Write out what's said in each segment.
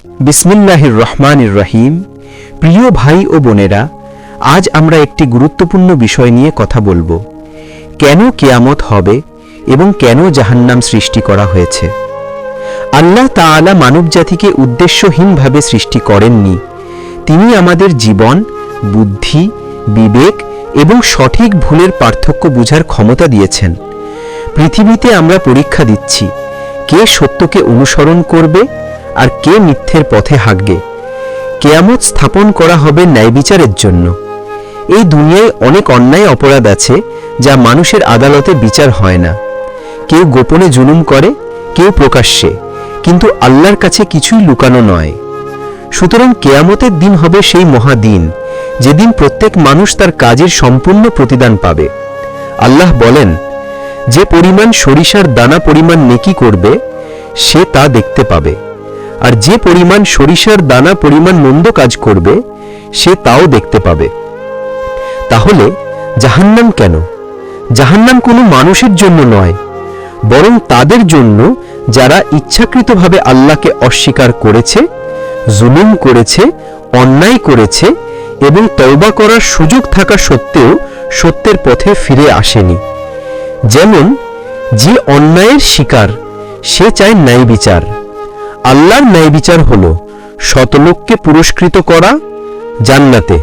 বিসমিল্লাহির রহমানির রহিম। প্রিয় ভাই ও বোনেরা, আজ আমরা একটি গুরুত্বপূর্ণ বিষয় নিয়ে কথা বলবো। কেন কিয়ামত হবে এবং কেন জাহান্নাম সৃষ্টি করা হয়েছে। আল্লাহ তাআলা মানবজাতিকে উদ্দেশ্যহীনভাবে সৃষ্টি করেননি। তিনি আমাদের জীবন, বুদ্ধি, বিবেক এবং সঠিক ভুলের পার্থক্য বোঝার ক্ষমতা দিয়েছেন। পৃথিবীতে আমরা পরীক্ষা দিচ্ছি কে সত্যকে অনুসরণ করবে আর কে মিথ্যের পথে হাঁটবে। কিয়ামত স্থাপন করা হবে ন্যায়বিচারের জন্য। এই দুনিয়ায় অনেক অন্যায় অপরাধ আছে যা মানুষের আদালতে বিচার হয় না। কেউ গোপনে জুলুম করে, কেউ প্রকাশ্যে, কিন্তু আল্লাহর কাছে কিছুই লুকানো নয়। সুতরাং কিয়ামতের দিন হবে সেই মহাদিন যেদিন প্রত্যেক মানুষ তার কাজের সম্পূর্ণ প্রতিদান পাবে। আল্লাহ বলেন, যে পরিমাণ সরিষার দানা পরিমাণ নেকি করবে সে তা দেখতে পাবে, আর যে পরিমাণ সরিষার দানা পরিমাণ মন্দ কাজ করবে সে তাও দেখতে পাবে। তাহলে জাহান্নাম কেন? জাহান্নাম কোনো মানুষের জন্য নয়, বরং তাদের জন্য যারা ইচ্ছাকৃতভাবে আল্লাহকে অস্বীকার করেছে, জুলুম করেছে, অন্যায় করেছে এবং তওবা করার সুযোগ থাকা সত্ত্বেও সত্যের পথে ফিরে আসেনি। যেমন, যে অন্যায়ের শিকার সে চায় ন্যায় বিচার। আল্লাহর ন্যায় বিচার হল শতলোককে পুরস্কৃত করা জান্নাতে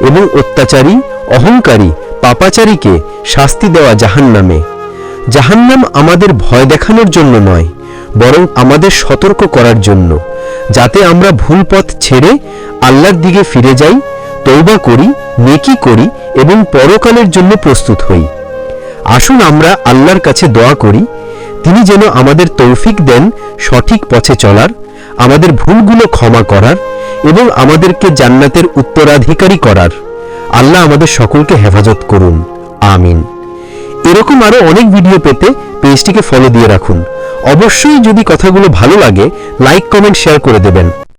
এবং অত্যাচারী, অহংকারী, পাপাচারীকে শাস্তি দেওয়া জাহান্নামে। জাহান্নাম আমাদের ভয় দেখানোর জন্য নয়, বরং আমাদের সতর্ক করার জন্য, যাতে আমরা ভুল পথ ছেড়ে আল্লাহর দিকে ফিরে যাই, তওবা করি, নেকি করি এবং পরকালের জন্য প্রস্তুত হই। আসুন আমরা আল্লাহর কাছে দোয়া করি, তিনি যেন আমাদের তৌফিক দেন সঠিক পথে চলার, আমাদের ভুলগুলো ক্ষমা করার এবং আমাদেরকে জান্নাতের উত্তরাধিকারী করার। আল্লাহ আমাদের সকলকে হেফাজত করুন, আমিন। এরকম আরো অনেক ভিডিও পেতে পেজটিকে ফলো দিয়ে রাখুন। অবশ্যই যদি কথাগুলো ভালো লাগে লাইক, কমেন্ট, শেয়ার করে দেবেন।